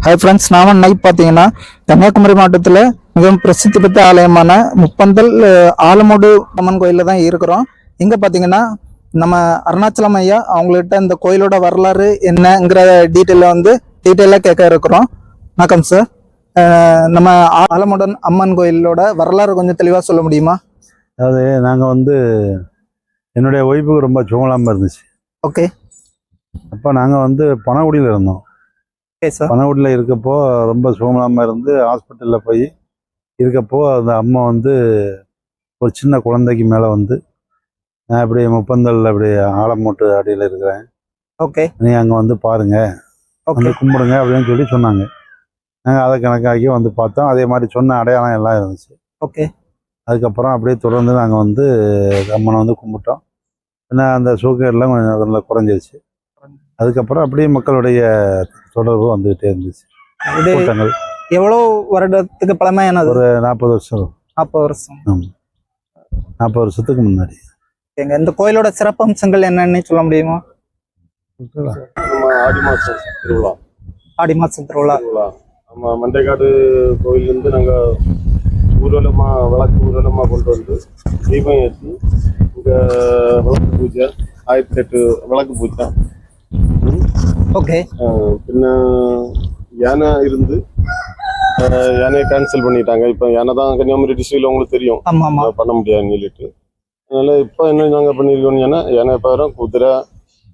Hi friends, நாம இன்னைக்கு பார்த்தீங்கன்னா கன்னியாகுமரி மாவட்டத்தில் மிகவும் பிரசித்தி பெற்ற ஆலயமான முப்பந்தல் ஆலமோடு அம்மன் கோயிலில் தான் இருக்கிறோம். இங்கே பார்த்தீங்கன்னா நம்ம அருணாச்சலம் ஐயா அவங்கள்ட்ட இந்த கோயிலோட வரலாறு என்னங்கிற டீட்டெயிலாக கேட்க இருக்கிறோம். வணக்கம் சார். நம்ம ஆலமோடு அம்மன் கோயிலோட வரலாறு கொஞ்சம் தெளிவாக சொல்ல முடியுமா? அதாவது நாங்கள் என்னுடைய ஒய்ஃபுக்கு ரொம்ப சுகலாமல் இருந்துச்சு. ஓகே. அப்போ நாங்கள் பனகுடியில் இருந்தோம். பனகுடியில் இருக்கப்போ ரொம்ப சுகலாமல் இருந்து ஹாஸ்பிட்டலில் போய் இருக்கப்போ அந்த அம்மா ஒரு சின்ன குழந்தைக்கு மேலே நான் இப்படி முப்பந்தல் அப்படி ஆலமோட்டு அடியில் இருக்கிறேன், ஓகே, நீ அங்கே பாருங்க, கும்பிடுங்க அப்படின்னு சொல்லி சொன்னாங்க. நாங்கள் அதை கணக்காக்கி பார்த்தோம். அதே மாதிரி சொன்ன அடையாளம் எல்லாம் இருந்துச்சு. ஓகே. அதுக்கப்புறம் அப்படியே தொடர்ந்து நாங்கள் அம்மனை கும்பிட்டோம். ஏன்னா அந்த சூக்கெல்லாம் கொஞ்சம் குறைஞ்சிருச்சு. அதுக்கப்புறம் அப்படியே மக்களுடைய தொடர்பு வந்துகிட்டே இருந்துச்சு. கூட்டங்கள் எவ்வளோ வருடத்துக்கு பழமையானது? ஒரு 40 வருஷம். 40 வருஷம். 40 வருஷத்துக்கு முன்னாடி. இந்த கோயிலோட சிறப்பு அம்சங்கள் என்னன்னு சொல்ல முடியுமா? நம்ம ஆடி மாசம் திருவிழா. ஆடி மாசம் திருவிழா. நம்ம மண்டைக்காடு கோயிலிருந்து நாங்கள் விளக்கு ஊர்வலமாக கொண்டு தீபம் ஏற்றி இங்கே விளக்கு பூஜை 1008 விளக்கு பூஜை. ஓகே. பின்ன யானை யானையை கேன்சல் பண்ணிட்டாங்க. இப்போ யானை தான் கன்னியாகுமரி டிஸ்ட்ரிக்ட்ல உங்களுக்கு தெரியும், பண்ண முடியாதுன்னு சொல்லிட்டு. அதனால இப்போ என்ன நாங்கள் பண்ணியிருக்கோம்னு யானை பயிரம் குதிரை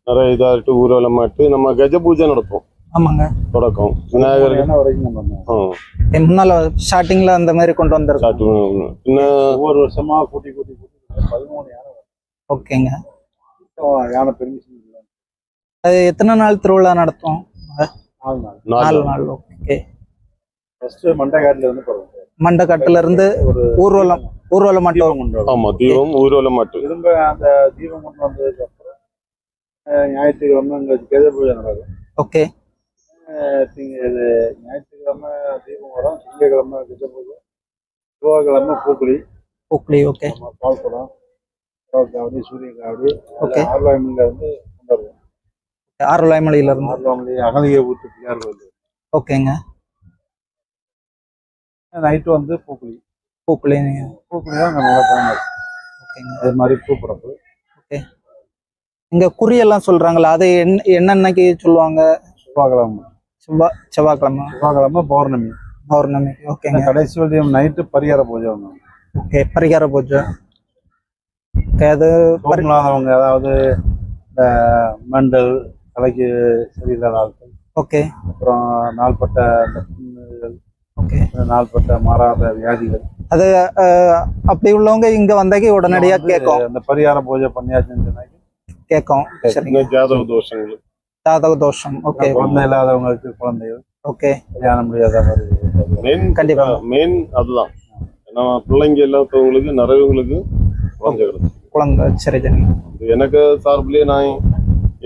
நிறைய இதாகிட்டு ஊர்வலமாட்டு நம்ம கஜ பூஜை நடப்போம். ஆமாங்க. தொடக்கம் விநாயகர் முன்னால ஸ்டார்டிங்ல அந்த மாதிரி கொண்டு வந்திருக்கோம். பின்ன ஒவ்வொரு வருஷமா கூட்டி 13 யானை. ஓகேங்க. யானை பெர்மிஷன். அது எத்தனை நாள் திருவிழா நடத்தும்? 4 நாள். ஓகே. ஃபர்ஸ்ட் மண்டைக்காட்டுல இருந்து போறோம். மண்டைக்காட்டுல இருந்து ஊர்வலம் மட்டும். ஆமா, தீபம் ஊர்வலம் மட்டும். திரும்ப அந்த தீபம் கொண்டு வந்ததுக்கு அப்புறம் ஞாயிற்றுக்கிழமை அங்கே கஜ பூஜை நடக்கும். ஓகே. ஞாயிற்றுக்கிழமை தீபம் வரும், திங்கக்கிழமை கஜ பூஜை, செவ்வாய்க்கிழமை பூக்குழி. ஓகே. பால்குடம், காவடி, சூரிய காவடி. ஓகே. ஆறுவாய்மலையில கொண்டாடுவோம். ஆறுவாய்மலையில இருந்து ஆறுவாய்மலை அகலிகை ஊற்று பிள்ளையார் கோயில். ஓகேங்க. நைட்டு பூக்குழி. பூக்குழி தான் நல்லா ஃபேமஸ். ஓகேங்க. அது மாதிரி பூப்படப்பு. ஓகே. இங்க குறியெல்லாம் சொல்றாங்களா, அது என்னன்னைக்கு சொல்லுவாங்க? செவ்வாய்க்கிழமை பௌர்ணமி. ஓகேங்க. கடைசி வழியும் நைட்டு பரிகார பூஜை ஒன்று. ஓகே. பரிகார பூஜை. அது இல்லாதவங்க, அதாவது இந்த மண்டல் தலைக்கு சரியில்லாத ஆட்கள். ஓகே. அப்புறம் நாள்பட்ட அந்த புண்ணுகள். ஓகே. நாள்பட்ட மாறாத வியாதிகள். அது அப்படி உள்ளவங்க இங்க வந்தாக்கி உடனடியா கேட்கும். அந்த பரிகார பூஜை பண்ணியாச்சுன்னு கேட்கும். ஜாதக தோஷம். ஓகே. குழந்தை இல்லாதவங்களுக்கு குழந்தைகள். ஓகே. கல்யாணம் முடியாதவங்களுக்கு கண்டிப்பா மெயின் அதுதான். ஏன்னா பிள்ளைங்க இல்லாதவங்களுக்கு நிறையவங்களுக்கு குழந்தை. சரி. எனக்கு சார்பிலேயே நான்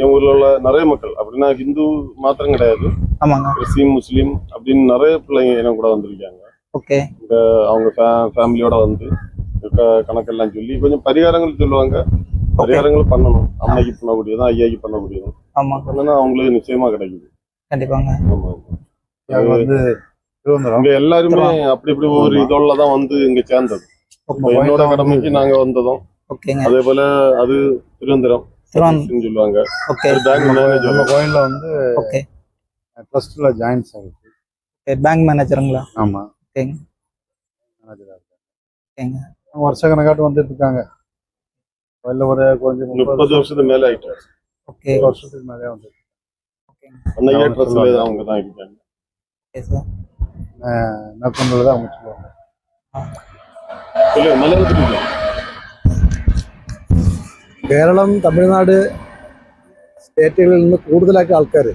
என் ஊர்ல உள்ள நிறைய மக்கள், அப்படின்னா ஹிந்து மாத்திரம் கிடையாது, ஆமாங்க, கிறிஸ்டின் முஸ்லீம் அப்படின்னு நிறைய பிள்ளைங்க எனக்கு கூட வந்திருக்காங்க. ஓகே. இங்க அவங்க ஃபேமிலியோட கணக்கெல்லாம் சொல்லி கொஞ்சம் பரிகாரங்கள் சொல்லுவாங்க. பரிகாரங்கள் பண்ணணும். அம்மைக்கு பண்ணக்கூடியதும் ஐயாக்கு பண்ணக்கூடியதும் பண்ணனா அவங்களுக்கு நிச்சயமா கிடைக்குது. கண்டிப்பாங்க. இங்க எல்லாருமே அப்படி இப்படி ஒரு இதோடதான் இங்க சேர்ந்தது. என்னோட கடமைக்கு நாங்க வந்ததும் அதே போல அது திருவந்திரம் சொல்லுவாங்க. கோயில்ல ட்ரஸ்ட்ல ஜாயின் ஆகிடுச்சு. பேங்க் மேனேஜருங்களா? ஆமா. வருஷ கணக்காட்டு வந்துட்டு இருக்காங்க. ஒரு கொஞ்சம் 30 வருஷத்துக்கு மேல ஆயிட்டு. ஓகே. வருஷத்துக்கு மேலே வந்து அவங்க தான் இருக்காங்க. நக்கொண்டில் தான் அவங்க சொல்லுவாங்க. കേരളം, തമിഴ്നാട് സ്റ്റേറ്റുകളിൽ നിന്ന് കൂടുതലായിട്ട് ആൾക്കാർ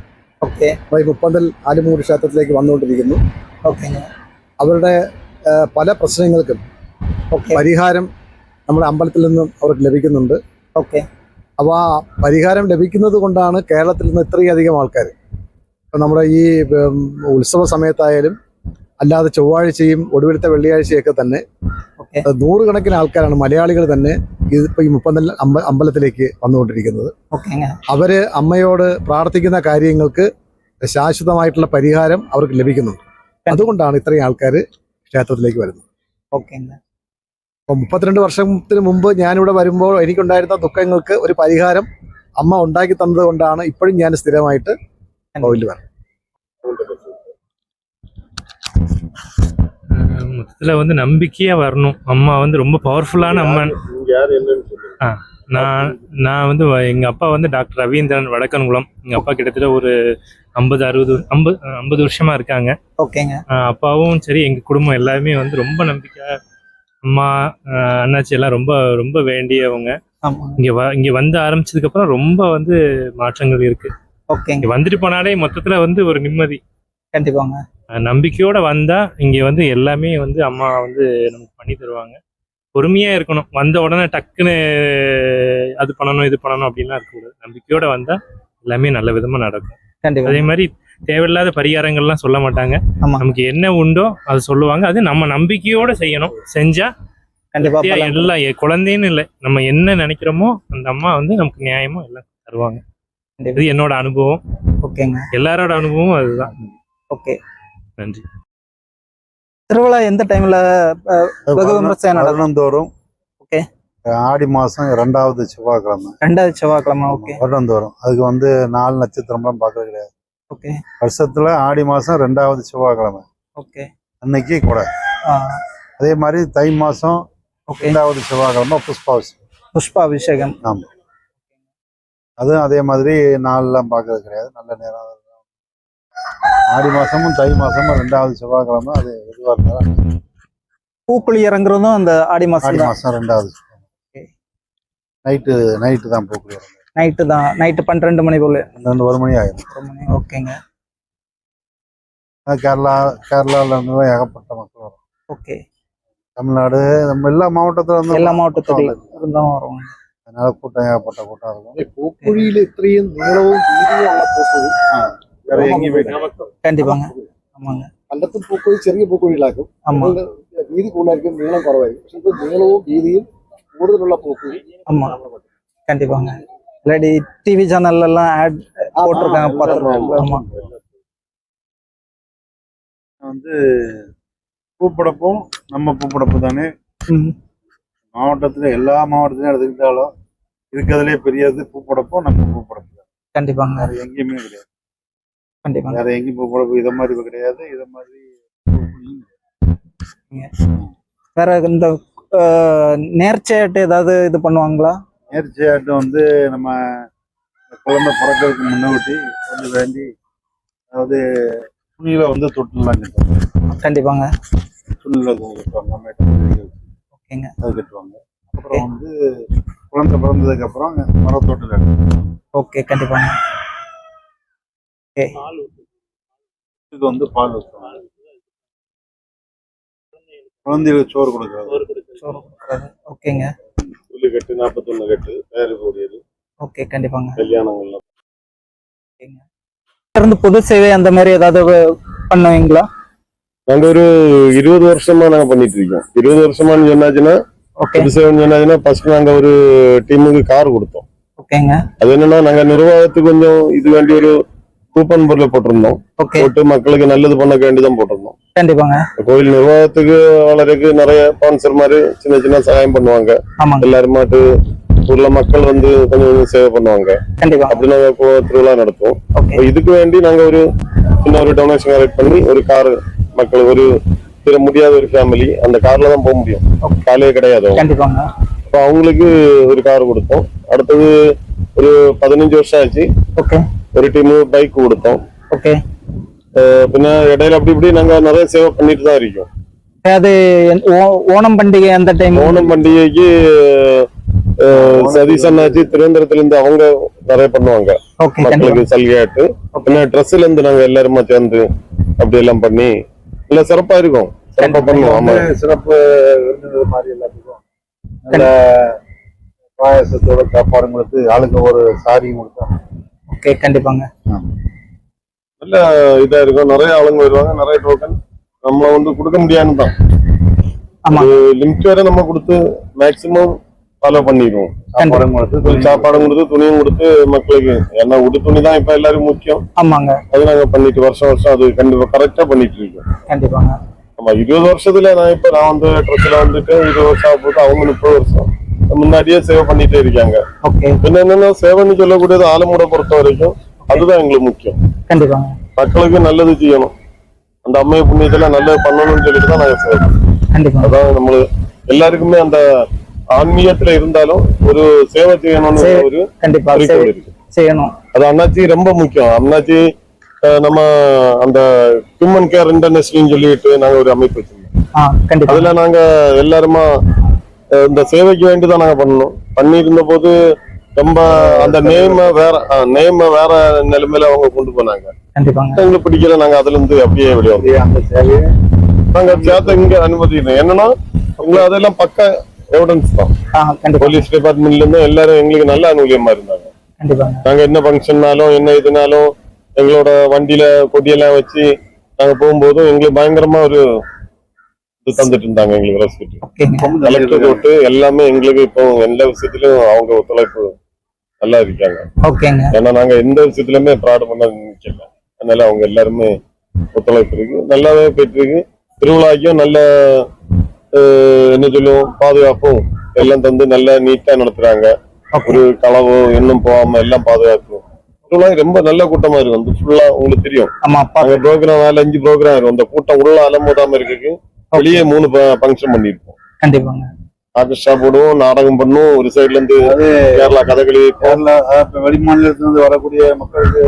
മുപ്പന്തൽ ആലുമൂട് ക്ഷേത്രത്തിലേക്ക് വന്നുകൊണ്ടിരിക്കുന്നു. അവരുടെ പല പ്രശ്നങ്ങൾക്കും പരിഹാരം നമ്മുടെ അമ്പലത്തിൽ നിന്നും അവർക്ക് ലഭിക്കുന്നുണ്ട്. അപ്പോൾ ആ പരിഹാരം ലഭിക്കുന്നത് കൊണ്ടാണ് കേരളത്തിൽ നിന്ന് ഇത്രയധികം ആൾക്കാർ. ഇപ്പം നമ്മുടെ ഈ ഉത്സവ സമയത്തായാലും അല്ലാതെ ചൊവ്വാഴ്ചയും ഒടുവിലത്തെ വെള്ളിയാഴ്ചയൊക്കെ തന്നെ നൂറുകണക്കിന് ആൾക്കാരാണ്, മലയാളികൾ തന്നെ ഇതിപ്പോൾ ഈ മുപ്പന്തൽ അമ്പലത്തിലേക്ക് വന്നുകൊണ്ടിരിക്കുന്നത്. അവര് അമ്മയോട് പ്രാർത്ഥിക്കുന്ന കാര്യങ്ങൾക്ക് ശാശ്വതമായിട്ടുള്ള പരിഹാരം അവർക്ക് ലഭിക്കുന്നുണ്ട്. അതുകൊണ്ടാണ് ഇത്രയും ആൾക്കാർ ക്ഷേത്രത്തിലേക്ക് വരുന്നത്. ஓகேங்க. അപ്പോൾ 32 വർഷത്തിന് മുമ്പ് ഞാനിവിടെ വരുമ്പോൾ എനിക്കുണ്ടായിരുന്ന ദുഃഖങ്ങൾക്ക് ഒരു പരിഹാരം അമ്മ ഉണ്ടാക്കി തന്നത് കൊണ്ടാണ് ഇപ്പോഴും ഞാൻ സ്ഥിരമായിട്ട് കോവിലിൽ വരുന്നത്. மொத்தத்தில் வந்து நம்பிக்கையாக வரணும். அம்மா வந்து ரொம்ப பவர்ஃபுல்லான அம்மன். நான் வந்து எங்கள் அப்பா வந்து டாக்டர் ரவீந்திரன், வடக்கன்குளம். எங்கள் அப்பா கிட்டத்தட்ட ஒரு 50 வருஷமாக இருக்காங்க. ஓகேங்க. அப்பாவும் சரி எங்கள் குடும்பம் எல்லாருமே வந்து ரொம்ப நம்பிக்கையாக அம்மா அண்ணாச்சி எல்லாம் ரொம்ப ரொம்ப வேண்டியவங்க. இங்கே வந்து ஆரம்பிச்சதுக்கப்புறம் ரொம்ப வந்து மாற்றங்கள் இருக்குது. ஓகேங்க. இங்கே வந்துட்டு போனாலே மொத்தத்தில் வந்து ஒரு நிம்மதி. கண்டிப்பாங்க. நம்பிக்கையோட வந்தா இங்க வந்து எல்லாமே வந்து அம்மா வந்து நமக்கு பண்ணி தருவாங்க. பொறுமையா இருக்கணும். வந்த உடனே டக்குன்னு அது பண்ணணும் இது பண்ணணும் அப்படின்லாம் இருக்கக்கூடாது. நம்பிக்கையோட வந்தா எல்லாமே நல்ல விதமா நடக்கும். அதே மாதிரி தேவையில்லாத பரிகாரங்கள்லாம் சொல்ல மாட்டாங்க. நமக்கு என்ன உண்டோ அது சொல்லுவாங்க. அது நம்ம நம்பிக்கையோட செய்யணும். செஞ்சா கண்டிப்பா எல்லாம் குழந்தைன்னு இல்லை, நம்ம என்ன நினைக்கிறோமோ அந்த அம்மா வந்து நமக்கு நியாயமா எல்லாம் தருவாங்க. இது என்னோட அனுபவம். ஓகேங்க. எல்லாரோட அனுபவம் அதுதான். ஓகே, நன்றி. திருவிழா எந்த டைம்ல வெகு விமர்சையா நடக்கும்? வருடந்தோறும். ஓகே. ஆடி மாசம் 2வது செவ்வாய்க்கிழமை. 2வது செவ்வாய்க்கிழமை. ஓகே. வருடந்தோறும். அதுக்கு வந்து 4 நட்சத்திரம்லாம் பார்க்கறது கிடையாது. ஓகே. வருஷத்துல ஆடி மாசம் 2வது செவ்வாய்க்கிழமை. ஓகே. அன்னைக்கு கூட. அதே மாதிரி தை மாசம் 2வது செவ்வாய்க்கிழமை புஷ்பாபிஷேகம். ஆமா. அதுவும் அதே மாதிரி நாள்லாம் பார்க்கறது கிடையாது. நல்ல நேரம். ஆடி மாசமும் தை மாசமும் 2வது செவ்வாய்க்கிழமை. அது எதுவாக இருந்தாலும் பூக்குழி இறங்குறதும் அந்த ஆடி மாசம் 2வது நைட்டு தான் பூக்குழி இறங்கும். நைட்டு தான். நைட்டு 12 மணி போல. 1 மணி ஆயிடும். 1 மணி. ஓகேங்க. கேரளால இருந்து ஏகப்பட்ட மக்கள் வரும். ஓகே. தமிழ்நாடு நம்ம எல்லா மாவட்டத்துல இருந்தும் வருவாங்க. அதனால கூட்டம் ஏகப்பட்ட கூட்டம் இருக்கும். പൂക്കുഴിയിൽ ഇത്രയും നീളവും വീതിയുമുള്ള പൂക്കുഴി வேற எங்கேயுமே கண்டிப்பாங்க. ஆமாங்க. പണ്ടത്തും പൂക്കുഴി ചെറിയ പൂക്കുഴികളാക്കും. വീതി കൂടുതലായിരിക്കും, നീളം കുറവായിരിക്കും. പക്ഷെ ഇത് നീളവും വീതിയും കൂടുതലുള്ള പൂക്കുഴി. ஆமா, கண்டிப்பாங்க. இல்லாடி டிவி சேனல்ல எல்லாம் ஆட் போட்டிருக்காங்க, பார்த்துருக்கோம். ஆமா. வந்து பூப்படப்பும் நம்ம பூப்படப்பு தானே. மாவட்டத்துல எல்லா மாவட்டத்திலையும் எடுத்துக்கிட்டாலும் இருக்கிறதுலே பெரியது பூப்படப்பும் நம்ம பூப்படப்பு தான். கண்டிப்பாங்க. வேற எங்கேயுமே கிடையாது. கண்டிப்பாங்க. வேற எங்கேயும் பூப்படப்பு இதை மாதிரி கிடையாது. இதை மாதிரி வேற இந்த நேர்ச்சையாட்டு ஏதாவது இது பண்ணுவாங்களா? நேர்ச்சையாட்டு வந்து நம்ம குழந்தை பிறக்கிறதுக்கு முன்னாடி வந்து வேண்டி, அதாவது துணியில வந்து தொட்டிலாம் கட்டுவாங்க. கண்டிப்பாங்க. துணியில கட்டுவாங்க. ஓகேங்க. அது கட்டுவாங்க. அப்புறம் வந்து குழந்தை பிறந்ததுக்கு அப்புறம் மரத்தொட்டில் கட்டுவாங்க. ஓகே. கண்டிப்பாங்க. இதுக்கு வந்து பால் ஊற்றுவாங்க. குழந்தைகளுக்கு சோறு கொடுக்குறது. ஓகேங்க. கட்டு 41 கட்டு பேரு போடியது. ஓகே. கண்டிப்பாங்க. கல்யாணங்கள்ல இருந்து பொது சேவை அந்த மாதிரி ஏதாவது பண்ணுவீங்களா? நாங்க ஒரு 20 வருஷமா நாங்க பண்ணிட்டு இருக்கோம். 20 வருஷமானு சொன்னாச்சுன்னா, பொது சேவைன்னு சொன்னாச்சுன்னா, ஃபர்ஸ்ட் நாங்க ஒரு டீமுக்கு கார் கொடுத்தோம். ஓகேங்க. அது என்னன்னா, நாங்க நிர்வாகத்துக்கு கொஞ்சம் இது வேண்டி ஒரு கூப்பன் பொருளை போட்டிருந்தோம். போட்டு மக்களுக்கு நல்லது பண்ண வேண்டிதான் போட்டிருந்தோம். கண்டிப்பாங்க. கோயில் நிர்வாகத்துக்கு வளருக்கு நிறைய ஸ்பான்சர் மாதிரி சின்ன சின்ன சகாயம் பண்ணுவாங்க. எல்லாருமாட்டு ஊர்ல மக்கள் வந்து கொஞ்சம் சேவை பண்ணுவாங்க. அப்படி நாங்க திருவிழா நடத்துவோம். இதுக்கு வேண்டி நாங்க ஒரு சின்ன ஒரு டொனேஷன் கலெக்ட் பண்ணி ஒரு கார் மக்கள் ஒரு பெற முடியாத ஒரு ஃபேமிலி அந்த கார்ல தான் போக முடியும். காலையே கிடையாது. அப்ப அவங்களுக்கு ஒரு கார் கொடுத்தோம். அடுத்தது ஒரு 15 வருஷம் ஆச்சு. ஒரு டீம் பைக் கொடுத்தோம். பின்ன இடையில அப்படி இப்படி நாங்க நிறைய சேவை பண்ணிட்டு தான் இருக்கோம். அது ஓணம் பண்டிகை அந்த டைம். ஓணம் பண்டிகைக்கு சதீசன்னாச்சு திருவனந்தபுரத்துல இருந்து அவங்க நிறைய பண்ணுவாங்க மக்களுக்கு சலுகையாட்டு. பின்ன ட்ரெஸ்ல இருந்து நாங்க எல்லாருமா சேர்ந்து அப்படி எல்லாம் பண்ணி எல்லாம் சிறப்பா இருக்கும். சிறப்பா பண்ணுவோம். சிறப்பு மாதிரி எல்லாத்துக்கும் நல்ல பாயசத்தோட சாப்பாடு கொடுத்து ஆளுக்கு ஒரு சாரியும் கொடுத்தோம். ஓகே. கண்டிப்பாங்க. நல்ல இதா இருக்கும். நிறைய ஆளுங்க வருவாங்க. நிறைய டோக்கன் நம்ம வந்து கொடுக்க முடியாதுன்னு தான் லிமிட் வேற நம்ம கொடுத்து மேக்சிமம் ஃபாலோ பண்ணிடுவோம். சாப்பாடும் கொடுத்து சாப்பாடும் கொடுத்து துணியும் கொடுத்து மக்களுக்கு, ஏன்னா உடு துணி தான் இப்ப எல்லாரும் முக்கியம். ஆமாங்க, அது நாங்க பண்ணிட்டு வருஷம் அது கண்டிப்பா கரெக்டா பண்ணிட்டு இருக்கோம். கண்டிப்பாங்க. ஆமா, 20 வருஷத்துல நான் வந்து ட்ரெஸ்ல வந்துட்டு 20 வருஷம் ஆகும்போது அவங்க 30 வருஷம் முன்னாடியே சேவை பண்ணிட்டே இருக்காங்க. ஓகே. என்னன்னா சேவைன்னு சொல்லக்கூடியது ஆலமூட பொறுத்த வரைக்கும் அதுதான் எங்களுக்கு முக்கியம். கண்டிப்பாங்க. மக்களுக்கு நல்லது செய்யணும், அந்த அம்மைய புண்ணியத்துல நல்லது பண்ணணும்னு சொல்லிட்டு தான் நாங்க செய்யணும். கண்டிப்பா. அதான் நம்மளுக்கு எல்லாருக்குமே அந்த ஆன்மீகத்துல இருந்தாலும் ஒரு சேவை செய்யணும்னு ஒரு கண்டிப்பா குறிக்கோள் இருக்கு, செய்யணும். அது அண்ணாச்சி ரொம்ப முக்கியம். அண்ணாச்சி நம்ம அந்த ஹியூமன் கேர் இன்டர்நேஷனல் சொல்லிட்டு நாங்க ஒரு அமைப்பு வச்சிருந்தோம். அதுல நாங்க எல்லாருமா இந்த சேவைக்கு வேண்டிதான் நாங்க பண்ணணும். பண்ணியிருந்த போது ரொம்ப அந்த நேம வேற நிலைமையில அவங்க கொண்டு போனாங்க. எங்களுக்கு பிடிக்கல, நாங்க அதுல இருந்து அப்படியே வெளியே அந்த சேவையை நாங்க சேர்த்த இங்க அனுமதிக்கணும். என்னன்னா உங்களுக்கு அதெல்லாம் பக்க எவிடன்ஸ் தான். போலீஸ் டிபார்ட்மெண்ட்ல இருந்து எல்லாரும் எங்களுக்கு நல்ல அனுகூலியமா இருந்தாங்க. நாங்க என்ன ஃபங்க்ஷன்னாலும் என்ன இதுனாலும் எங்களோட வண்டியில கொடியெல்லாம் வச்சு நாங்க போகும்போதும் எங்களுக்கு பயங்கரமா ஒரு இது தந்துட்டு இருந்தாங்க. எங்களுக்கு ரெஸ்பெக்ட் கலெக்டர் தொட்டு எல்லாமே எங்களுக்கு இப்போ எல்லா விஷயத்திலும் அவங்க ஒத்துழைப்பு நல்லா இருக்காங்க. ஏன்னா நாங்க எந்த விஷயத்துலயுமே ஃப்ராட் பண்ண நிக்கல. அதனால அவங்க எல்லாருமே ஒத்துழைப்பு இருக்கு, நல்லாவே போயிட்டு இருக்கு. திருவிழாக்கும் நல்ல என்ன சொல்லுவோம் பாதுகாப்பும் எல்லாம் தந்து நல்லா நீட்டா நடத்துறாங்க. ஒரு களவோ இன்னும் போகாம எல்லாம் பாதுகாக்கும். திருவிழா ரொம்ப நல்ல கூட்டமா இருக்கு. வந்து ஃபுல்லா உங்களுக்கு தெரியும், ப்ரோக்ராம் 4-5 ப்ரோக்ராம் இருக்கும். அந்த கூட்டம் உள்ள அலமோதாம இருக்கு. வெளியே 3 ஃபங்க்ஷன் பண்ணிருப்போம். கண்டிப்பாங்க. ஆர்கெஸ்ட்ரா போடுவோம், நாடகம் பண்ணுவோம். ஒரு சைட்ல இருந்து கேரளா கதகளி, கேரளா வெளி மாநிலத்துல இருந்து வரக்கூடிய மக்களுக்கு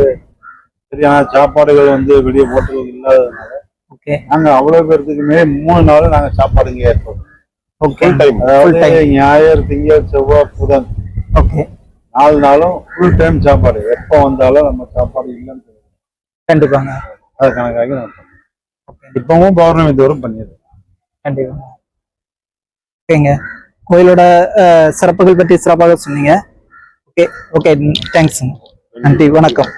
சரியான சாப்பாடுகள் வந்து வெளியே போட்டுறது இல்லாததுனால நாங்க அவ்வளவு பேர்த்துக்குமே 3 நாள் நாங்க சாப்பாடு இங்கே ஏற்போம். அதாவது ஞாயிறு, திங்கள், செவ்வாய், புதன் 4 நாளும் ஃபுல் டைம் சாப்பாடு. எப்போ வந்தாலும் நம்ம சாப்பாடு இல்லைன்னு கண்டிப்பாங்க. அது கணக்காகி நான் இப்பவும் பௌர்ணமி தோறும் பண்ணிடுறோம். கண்டிப்பா. ஓகேங்க, கோயிலோட சிறப்புகள் பற்றி சிறப்பாக சொன்னீங்க. Okay, thanks. நன்றி, வணக்கம்.